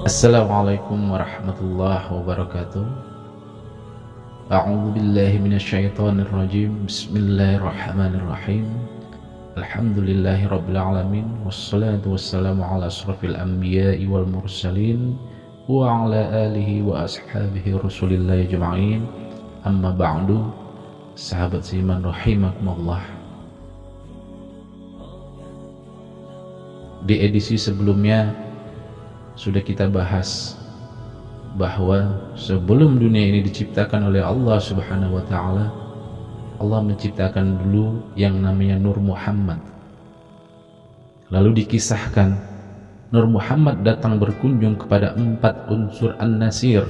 Assalamualaikum warahmatullahi wabarakatuh. A'udzu billahi minasyaitonir rajim. Bismillahirrahmanirrahim. Alhamdulillahi rabbil alamin wassalatu wassalamu ala asrafil anbiya'i wal mursalin wa ala alihi wa ashabihi rasulillahi ajma'in. Amma ba'du. Sahabat seiman rahimakumullah. Di edisi sebelumnya sudah kita bahas bahwa sebelum dunia ini diciptakan oleh Allah Subhanahu wa taala, Allah menciptakan dulu yang namanya Nur Muhammad. Lalu dikisahkan Nur Muhammad datang berkunjung kepada 4 unsur an-nasir,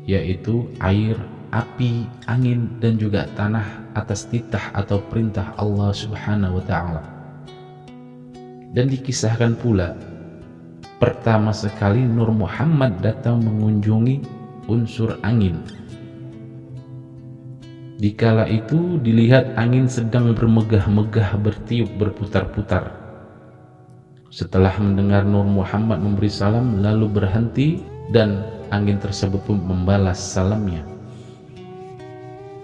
yaitu air, api, angin, dan juga tanah atas titah atau perintah Allah Subhanahu wa taala. Dan dikisahkan pula pertama sekali Nur Muhammad datang mengunjungi unsur angin. Dikala itu dilihat angin sedang bermegah-megah, bertiup, berputar-putar. Setelah mendengar Nur Muhammad memberi salam, lalu berhenti dan angin tersebut pun membalas salamnya.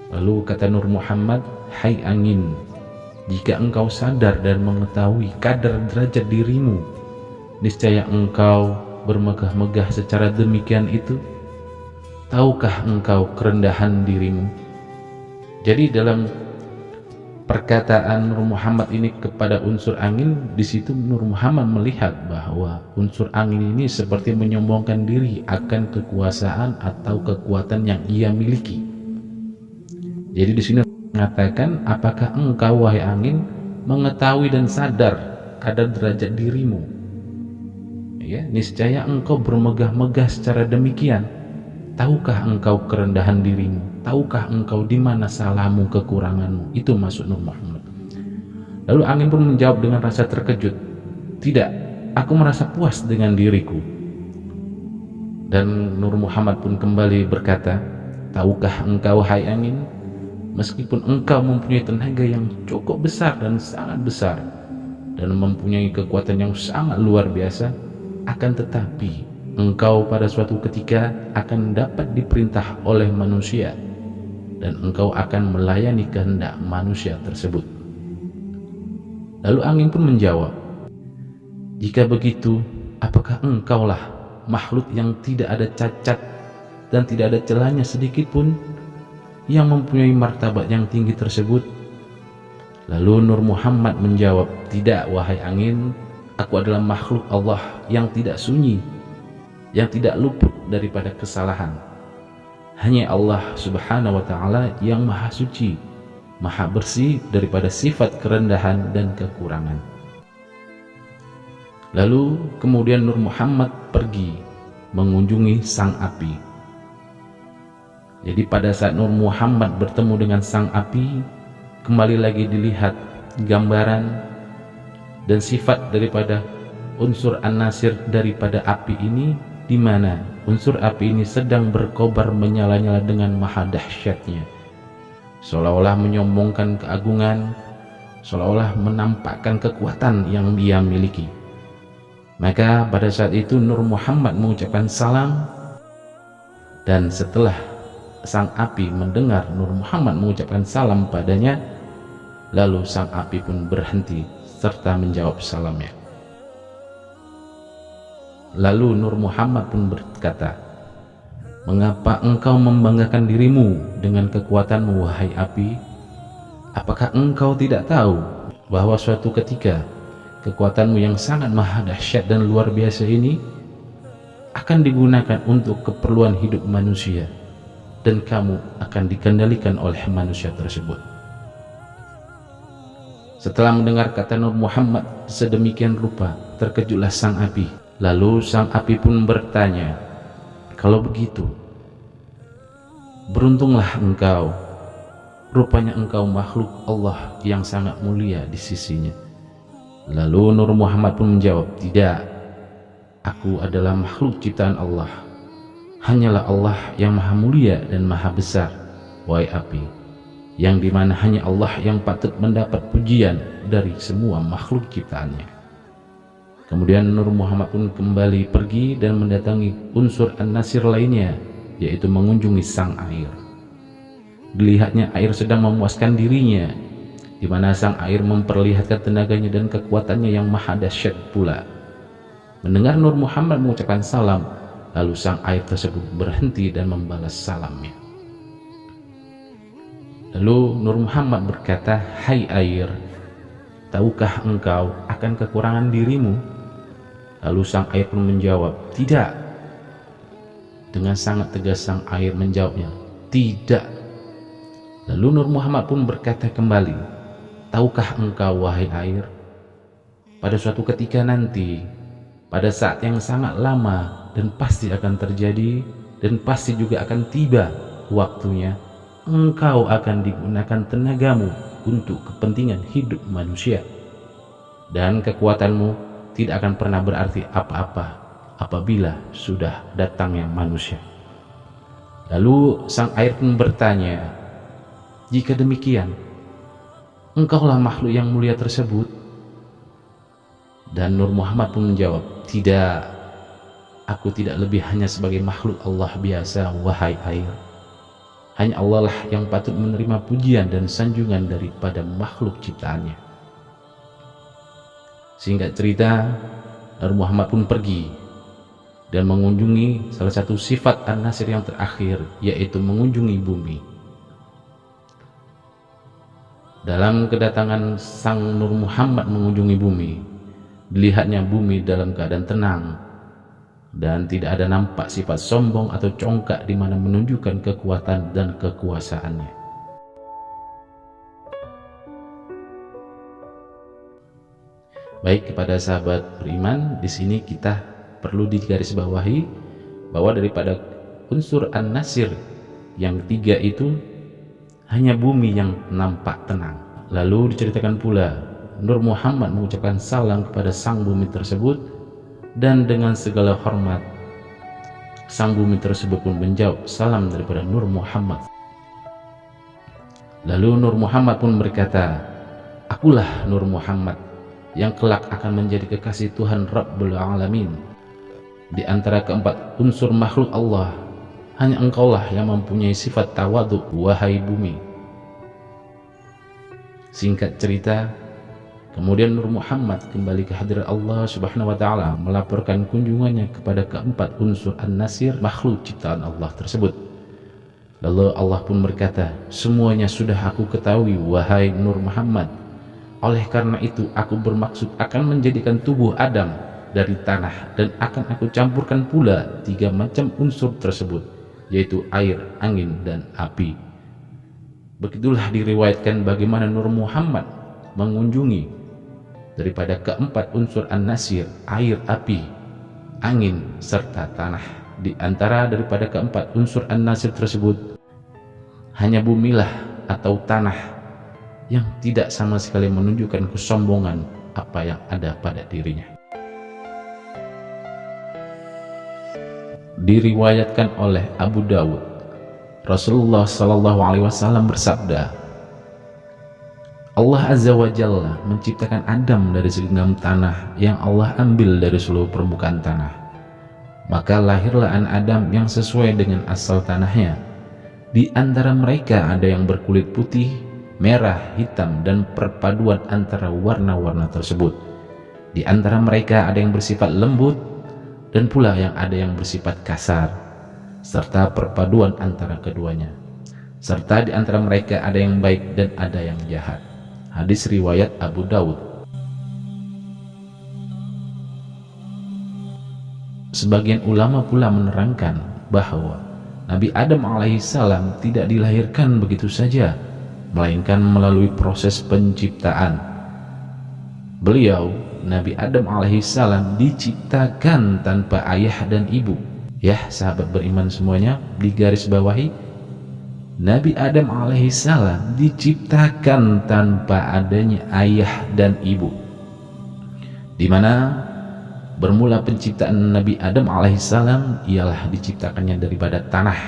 Lalu kata Nur Muhammad, "Hai angin, jika engkau sadar dan mengetahui kadar derajat dirimu, niscaya engkau bermegah-megah secara demikian itu. Tahukah engkau kerendahan dirimu?" Jadi dalam perkataan Nur Muhammad ini kepada unsur angin, di situ Nur Muhammad melihat bahwa unsur angin ini seperti menyombongkan diri akan kekuasaan atau kekuatan yang ia miliki. Jadi di sini mengatakan, apakah engkau wahai angin mengetahui dan sadar kadar derajat dirimu? Ya, niscaya engkau bermegah-megah secara demikian. Tahukah engkau kerendahan dirimu? Tahukah engkau di mana salahmu, kekuranganmu? Itu maksud Nur Muhammad. Lalu angin pun menjawab dengan rasa terkejut, "Tidak, aku merasa puas dengan diriku." Dan Nur Muhammad pun kembali berkata, "Tahukah engkau hai angin, meskipun engkau mempunyai tenaga yang cukup besar dan sangat besar, dan mempunyai kekuatan yang sangat luar biasa, akan tetapi engkau pada suatu ketika akan dapat diperintah oleh manusia dan engkau akan melayani kehendak manusia tersebut." Lalu angin pun menjawab, "Jika begitu, apakah engkaulah makhluk yang tidak ada cacat dan tidak ada celahnya sedikit pun, yang mempunyai martabat yang tinggi tersebut?" Lalu Nur Muhammad menjawab, "Tidak wahai angin, aku adalah makhluk Allah yang tidak sunyi, yang tidak luput daripada kesalahan. Hanya Allah Subhanahu wa ta'ala yang maha suci, maha bersih daripada sifat kerendahan dan kekurangan." Lalu kemudian Nur Muhammad pergi mengunjungi sang api. Jadi pada saat Nur Muhammad bertemu dengan sang api, kembali lagi dilihat gambaran dan sifat daripada unsur an-nasir daripada api ini, di mana unsur api ini sedang berkobar menyala-nyala dengan maha dahsyatnya, seolah-olah menyombongkan keagungan, seolah-olah menampakkan kekuatan yang dia miliki. Maka pada saat itu Nur Muhammad mengucapkan salam, dan setelah sang api mendengar Nur Muhammad mengucapkan salam padanya, lalu sang api pun berhenti serta menjawab salamnya. Lalu Nur Muhammad pun berkata, "Mengapa engkau membanggakan dirimu dengan kekuatanmu wahai api? Apakah engkau tidak tahu bahwa suatu ketika kekuatanmu yang sangat maha dahsyat dan luar biasa ini akan digunakan untuk keperluan hidup manusia, dan kamu akan dikendalikan oleh manusia tersebut?" Setelah mendengar kata Nur Muhammad sedemikian rupa, terkejutlah sang api. Lalu sang api pun bertanya, "Kalau begitu, beruntunglah engkau. Rupanya engkau makhluk Allah yang sangat mulia di sisinya." Lalu Nur Muhammad pun menjawab, "Tidak, aku adalah makhluk ciptaan Allah. Hanyalah Allah yang maha mulia dan maha besar, wahai api, yang dimana hanya Allah yang patut mendapat pujian dari semua makhluk ciptaannya." Kemudian Nur Muhammad pun kembali pergi dan mendatangi unsur An-Nasir lainnya, yaitu mengunjungi sang air. Dilihatnya air sedang memuaskan dirinya, di mana sang air memperlihatkan tenaganya dan kekuatannya yang maha dahsyat pula. Mendengar Nur Muhammad mengucapkan salam, lalu sang air tersebut berhenti dan membalas salamnya. Lalu Nur Muhammad berkata, "Hai air, tahukah engkau akan kekurangan dirimu?" Lalu sang air pun menjawab, "Tidak." Dengan sangat tegas sang air menjawabnya, "Tidak." Lalu Nur Muhammad pun berkata kembali, "Tahukah engkau wahai air, pada suatu ketika nanti, pada saat yang sangat lama dan pasti akan terjadi dan pasti juga akan tiba waktunya, engkau akan digunakan tenagamu untuk kepentingan hidup manusia, dan kekuatanmu tidak akan pernah berarti apa-apa apabila sudah datangnya manusia." Lalu sang air pun bertanya, "Jika demikian, engkaulah makhluk yang mulia tersebut?" Dan Nur Muhammad pun menjawab, "Tidak, aku tidak lebih hanya sebagai makhluk Allah biasa, wahai air. Hanya Allah lah yang patut menerima pujian dan sanjungan daripada makhluk ciptaannya." Singkat cerita, Nur Muhammad pun pergi dan mengunjungi salah satu sifat An-Nasir yang terakhir, yaitu mengunjungi bumi. Dalam kedatangan sang Nur Muhammad mengunjungi bumi, dilihatnya bumi dalam keadaan tenang dan tidak ada nampak sifat sombong atau congkak di mana menunjukkan kekuatan dan kekuasaannya. Baik, kepada sahabat beriman, di sini kita perlu digarisbawahi bahwa daripada unsur An-Nasir yang tiga itu hanya bumi yang nampak tenang. Lalu diceritakan pula Nur Muhammad mengucapkan salam kepada sang bumi tersebut, dan dengan segala hormat sang bumi tersebut pun menjawab salam daripada Nur Muhammad. Lalu Nur Muhammad pun berkata, "Akulah Nur Muhammad yang kelak akan menjadi kekasih Tuhan Rabbul Alamin. Di antara keempat unsur makhluk Allah, hanya engkaulah yang mempunyai sifat tawadhu, wahai bumi." Singkat cerita, kemudian Nur Muhammad kembali ke hadirat Allah Subhanahu wa Ta'ala, melaporkan kunjungannya kepada keempat unsur An-Nasir, makhluk ciptaan Allah tersebut. Lalu Allah pun berkata, "Semuanya sudah aku ketahui, wahai Nur Muhammad. Oleh karena itu aku bermaksud akan menjadikan tubuh Adam dari tanah, dan akan aku campurkan pula 3 macam unsur tersebut, yaitu air, angin, dan api." Begitulah diriwayatkan bagaimana Nur Muhammad mengunjungi daripada keempat unsur An-Nasir, air, api, angin, serta tanah. Di antara daripada keempat unsur An-Nasir tersebut, hanya bumilah atau tanah yang tidak sama sekali menunjukkan kesombongan apa yang ada pada dirinya. Diriwayatkan oleh Abu Dawud, Rasulullah SAW bersabda, Allah Azza wa Jalla menciptakan Adam dari segenggam tanah yang Allah ambil dari seluruh permukaan tanah. Maka lahirlah anak Adam yang sesuai dengan asal tanahnya. Di antara mereka ada yang berkulit putih, merah, hitam, dan perpaduan antara warna-warna tersebut. Di antara mereka ada yang bersifat lembut, dan pula yang ada yang bersifat kasar, serta perpaduan antara keduanya. Serta di antara mereka ada yang baik dan ada yang jahat. Hadis riwayat Abu Dawud. Sebagian ulama pula menerangkan bahwa Nabi Adam alaihissalam tidak dilahirkan begitu saja, melainkan melalui proses penciptaan. Beliau, Nabi Adam alaihissalam, diciptakan tanpa ayah dan ibu. Ya, sahabat beriman semuanya, digarisbawahi, Nabi Adam alaihissalam diciptakan tanpa adanya ayah dan ibu, di mana bermula penciptaan Nabi Adam alaihissalam ialah diciptakannya daripada tanah,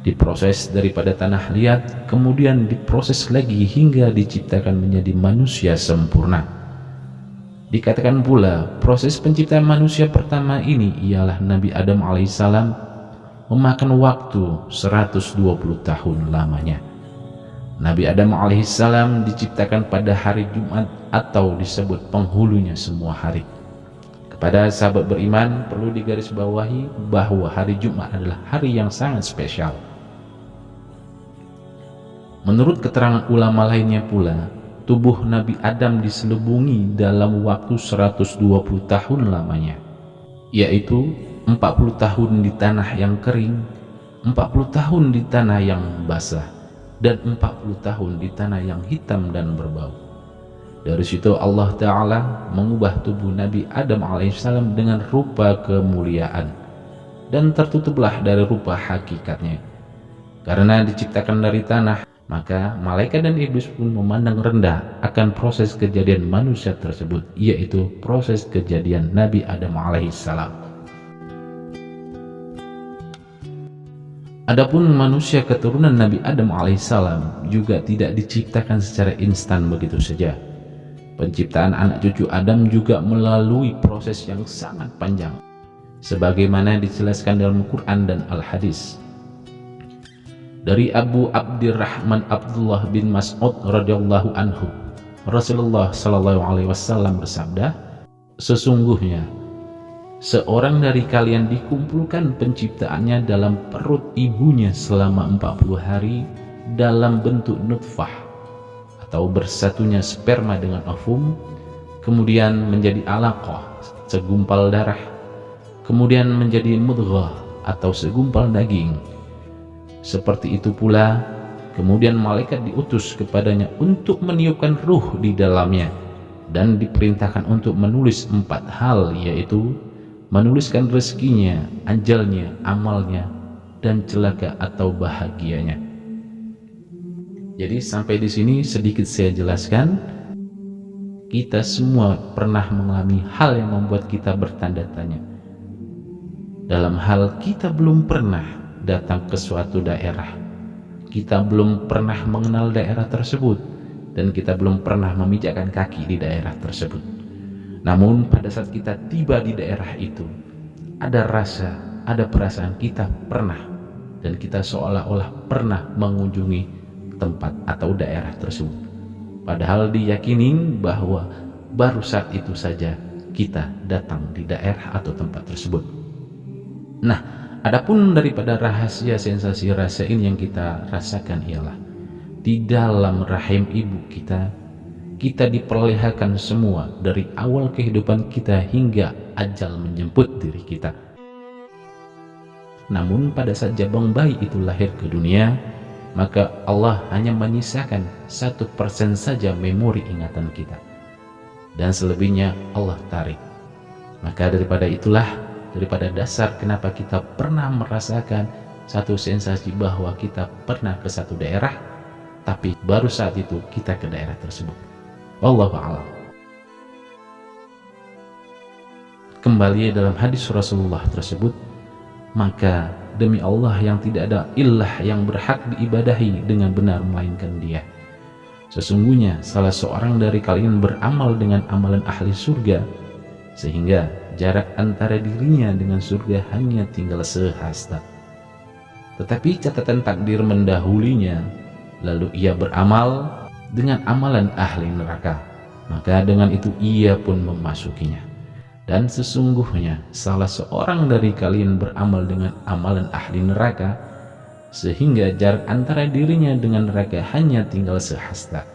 diproses daripada tanah liat, kemudian diproses lagi hingga diciptakan menjadi manusia sempurna. Dikatakan pula proses penciptaan manusia pertama ini ialah Nabi Adam alaihissalam memakan waktu 120 tahun lamanya. Nabi Adam alaihissalam diciptakan pada hari Jumat atau disebut penghulunya semua hari. Kepada sahabat beriman perlu digarisbawahi bahwa hari Jumat adalah hari yang sangat spesial. Menurut keterangan ulama lainnya pula, tubuh Nabi Adam diselubungi dalam waktu 120 tahun lamanya, yaitu 40 tahun di tanah yang kering, 40 tahun di tanah yang basah, dan 40 tahun di tanah yang hitam dan berbau. Dari situ Allah Ta'ala mengubah tubuh Nabi Adam alaihissalam dengan rupa kemuliaan, dan tertutuplah dari rupa hakikatnya. Karena diciptakan dari tanah, maka malaikat dan iblis pun memandang rendah akan proses kejadian manusia tersebut, yaitu proses kejadian Nabi Adam alaihissalam. Adapun manusia keturunan Nabi Adam alaihissalam juga tidak diciptakan secara instan begitu saja. Penciptaan anak cucu Adam juga melalui proses yang sangat panjang, sebagaimana dijelaskan dalam Quran dan Al-Hadis. Dari Abu Abdirrahman Abdullah bin Mas'ud radhiyallahu anhu, Rasulullah sallallahu alaihi wasallam bersabda, sesungguhnya seorang dari kalian dikumpulkan penciptaannya dalam perut ibunya selama 40 hari dalam bentuk nutfah atau bersatunya sperma dengan ovum, kemudian menjadi alaqah, segumpal darah, kemudian menjadi mudghah atau segumpal daging. Seperti itu pula, kemudian malaikat diutus kepadanya untuk meniupkan ruh di dalamnya dan diperintahkan untuk menulis 4 hal, yaitu menuliskan rezekinya, ajalnya, amalnya, dan celaka atau bahagianya. Jadi sampai di sini sedikit saya jelaskan. Kita semua pernah mengalami hal yang membuat kita bertanda tanya. Dalam hal kita belum pernah datang ke suatu daerah, kita belum pernah mengenal daerah tersebut, dan kita belum pernah memijakkan kaki di daerah tersebut. Namun pada saat kita tiba di daerah itu, ada rasa, ada perasaan kita pernah, dan kita seolah-olah pernah mengunjungi tempat atau daerah tersebut, padahal diyakini bahwa baru saat itu saja kita datang di daerah atau tempat tersebut. Nah, adapun daripada rahasia sensasi rasa ini yang kita rasakan ialah di dalam rahim ibu kita, kita diperlihatkan semua dari awal kehidupan kita hingga ajal menjemput diri kita. Namun pada saat jabang bayi itu lahir ke dunia, maka Allah hanya menyisakan 1% saja memori ingatan kita, dan selebihnya Allah tarik. Maka daripada itulah, daripada dasar kenapa kita pernah merasakan satu sensasi bahwa kita pernah ke satu daerah, tapi baru saat itu kita ke daerah tersebut. Wallahu a'lam. Kembali dalam hadis Rasulullah tersebut, maka demi Allah yang tidak ada ilah yang berhak diibadahi dengan benar melainkan Dia. Sesungguhnya salah seorang dari kalian beramal dengan amalan ahli surga, sehingga jarak antara dirinya dengan surga hanya tinggal sehasta. Tetapi catatan takdir mendahulinya, lalu ia beramal dengan amalan ahli neraka, maka dengan itu ia pun memasukinya. Dan sesungguhnya salah seorang dari kalian beramal dengan amalan ahli neraka, sehingga jarak antara dirinya dengan neraka hanya tinggal sehasta.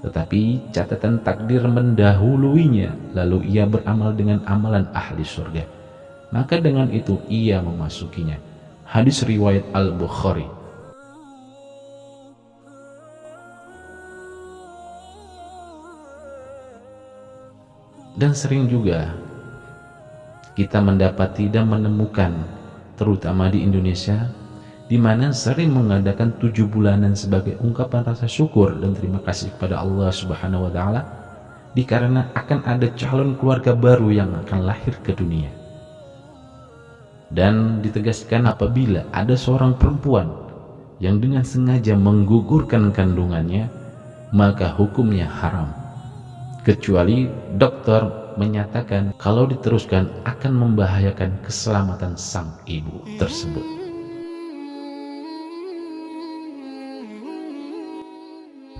Tetapi catatan takdir mendahuluinya, lalu ia beramal dengan amalan ahli surga, maka dengan itu ia memasukinya. Hadis riwayat Al-Bukhari. Dan sering juga kita mendapati dan menemukan, terutama di Indonesia, di mana sering mengadakan 7 bulanan sebagai ungkapan rasa syukur dan terima kasih kepada Allah Subhanahu wa Ta'ala, dikarenakan akan ada calon keluarga baru yang akan lahir ke dunia. Dan ditegaskan apabila ada seorang perempuan yang dengan sengaja menggugurkan kandungannya, maka hukumnya haram, kecuali dokter menyatakan kalau diteruskan akan membahayakan keselamatan sang ibu tersebut.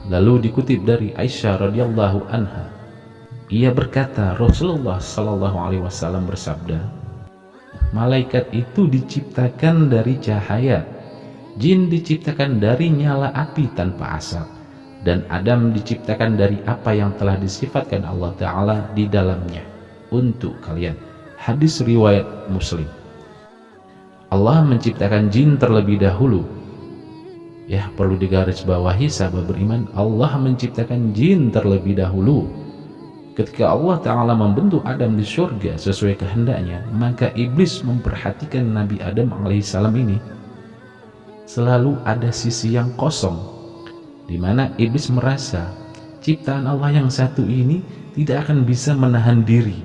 Lalu dikutip dari Aisyah radhiyallahu anha, ia berkata, Rasulullah sallallahu alaihi wasallam bersabda, malaikat itu diciptakan dari cahaya, jin diciptakan dari nyala api tanpa asap, dan Adam diciptakan dari apa yang telah disifatkan Allah Ta'ala di dalamnya untuk kalian. Hadis riwayat Muslim. Allah menciptakan jin terlebih dahulu. Ya, perlu digarisbawahi sahabat beriman, Allah menciptakan jin terlebih dahulu. Ketika Allah Ta'ala membentuk Adam di surga sesuai kehendaknya, maka iblis memperhatikan Nabi Adam alaihissalam ini. Selalu ada sisi yang kosong, di mana iblis merasa ciptaan Allah yang satu ini tidak akan bisa menahan diri,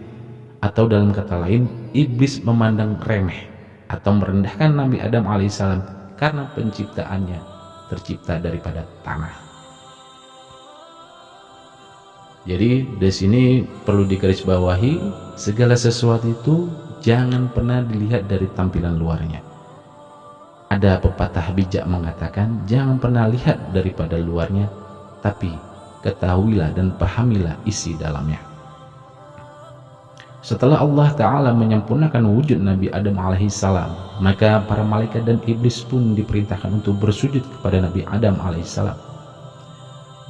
atau dalam kata lain, iblis memandang remeh atau merendahkan Nabi Adam alaihissalam karena penciptaannya tercipta daripada tanah. Jadi di sini perlu digarisbawahi, segala sesuatu itu jangan pernah dilihat dari tampilan luarnya. Ada pepatah bijak mengatakan, jangan pernah lihat daripada luarnya, tapi ketahuilah dan pahamilah isi dalamnya. Setelah Allah Ta'ala menyempurnakan wujud Nabi Adam alaihissalam, maka para malaikat dan iblis pun diperintahkan untuk bersujud kepada Nabi Adam alaihissalam.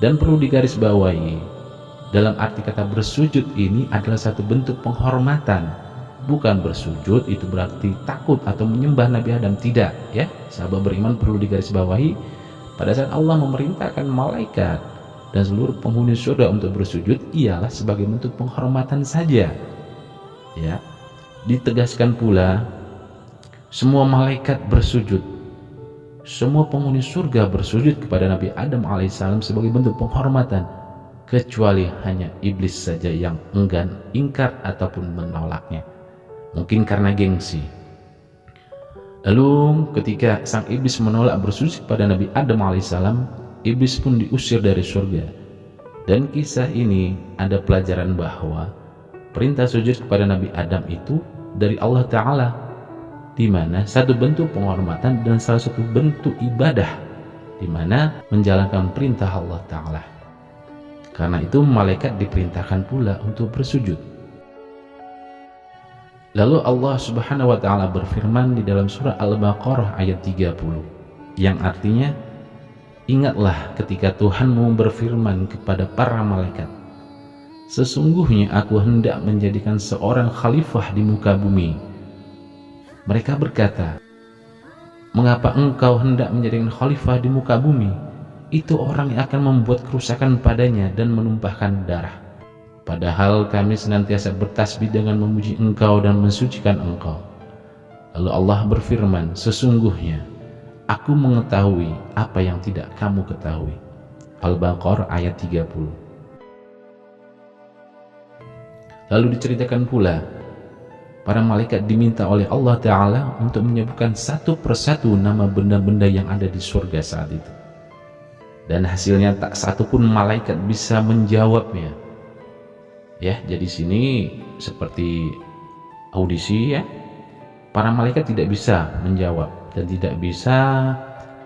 Dan perlu digarisbawahi, dalam arti kata bersujud ini adalah satu bentuk penghormatan. Bukan bersujud itu berarti takut atau menyembah Nabi Adam, tidak ya. Sahabat beriman perlu digarisbawahi, pada saat Allah memerintahkan malaikat dan seluruh penghuni surga untuk bersujud, ialah sebagai bentuk penghormatan saja ya. Ditegaskan pula, semua malaikat bersujud, semua penghuni surga bersujud kepada Nabi Adam alaihissalam sebagai bentuk penghormatan, kecuali hanya iblis saja yang enggan, ingkar ataupun menolaknya, mungkin karena gengsi. Lalu ketika sang iblis menolak bersujud kepada Nabi Adam alaihissalam, iblis pun diusir dari surga. Dan kisah ini ada pelajaran bahwa perintah sujud kepada Nabi Adam itu dari Allah Ta'ala, di mana satu bentuk penghormatan dan salah satu bentuk ibadah, di mana menjalankan perintah Allah Ta'ala. Karena itu malaikat diperintahkan pula untuk bersujud. Lalu Allah Subhanahu wa Ta'ala berfirman di dalam surah Al-Baqarah ayat 30, yang artinya, ingatlah ketika Tuhanmu berfirman kepada para malaikat, sesungguhnya aku hendak menjadikan seorang khalifah di muka bumi. Mereka berkata, mengapa engkau hendak menjadikan khalifah di muka bumi? Itu orang yang akan membuat kerusakan padanya dan menumpahkan darah. Padahal kami senantiasa bertasbih dengan memuji engkau dan mensucikan engkau. Lalu Allah berfirman, sesungguhnya aku mengetahui apa yang tidak kamu ketahui. Al-Baqarah ayat 30. Lalu diceritakan pula, para malaikat diminta oleh Allah Ta'ala untuk menyebutkan satu persatu nama benda-benda yang ada di surga saat itu. Dan hasilnya tak satu pun malaikat bisa menjawabnya. Ya, jadi sini seperti audisi ya. Para malaikat tidak bisa menjawab dan tidak bisa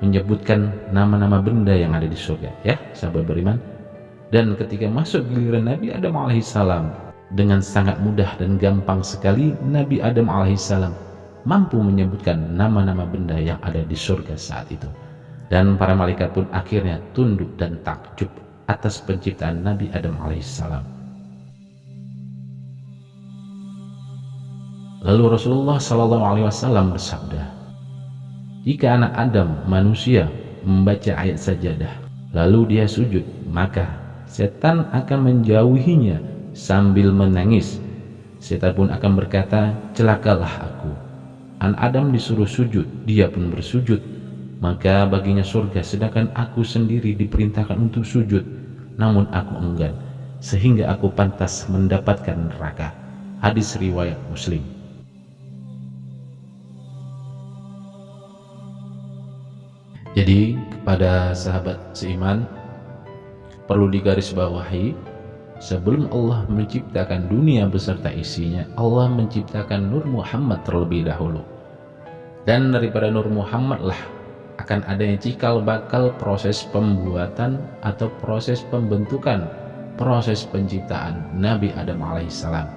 menyebutkan nama-nama benda yang ada di surga ya, sahabat beriman. Dan ketika masuk giliran Nabi Adam alaihissalam, dengan sangat mudah dan gampang sekali Nabi Adam alaihissalam mampu menyebutkan nama-nama benda yang ada di surga saat itu. Dan para malaikat pun akhirnya tunduk dan takjub atas penciptaan Nabi Adam alaihissalam. Lalu Rasulullah SAW bersabda, jika anak Adam manusia membaca ayat sajadah lalu dia sujud, maka setan akan menjauhinya sambil menangis. Setan pun akan berkata, celakalah aku. Anak Adam disuruh sujud, dia pun bersujud, maka baginya surga, sedangkan aku sendiri diperintahkan untuk sujud, namun aku enggan, sehingga aku pantas mendapatkan neraka. Hadis riwayat Muslim. Jadi kepada sahabat seiman perlu digarisbawahi, sebelum Allah menciptakan dunia beserta isinya, Allah menciptakan Nur Muhammad terlebih dahulu. Dan daripada Nur Muhammad lah akan adanya cikal bakal proses pembuatan atau proses pembentukan, proses penciptaan Nabi Adam alaihissalam,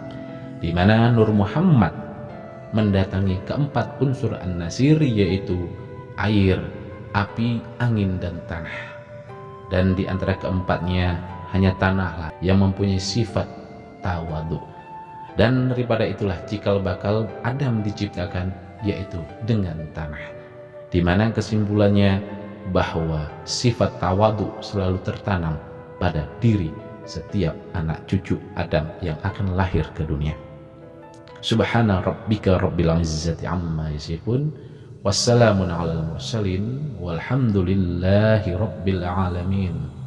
di mana Nur Muhammad mendatangi keempat unsur an-nasir, yaitu air, api, angin, dan tanah. Dan di antara keempatnya hanya tanahlah yang mempunyai sifat tawadu. Dan daripada itulah cikal bakal Adam diciptakan, yaitu dengan tanah, di mana kesimpulannya bahwa sifat tawadu selalu tertanam pada diri setiap anak cucu Adam yang akan lahir ke dunia. Subhana rabbika rabbil izzati amma yasifun, wassalamun alal mursalin, walhamdulillahi rabbil alamin.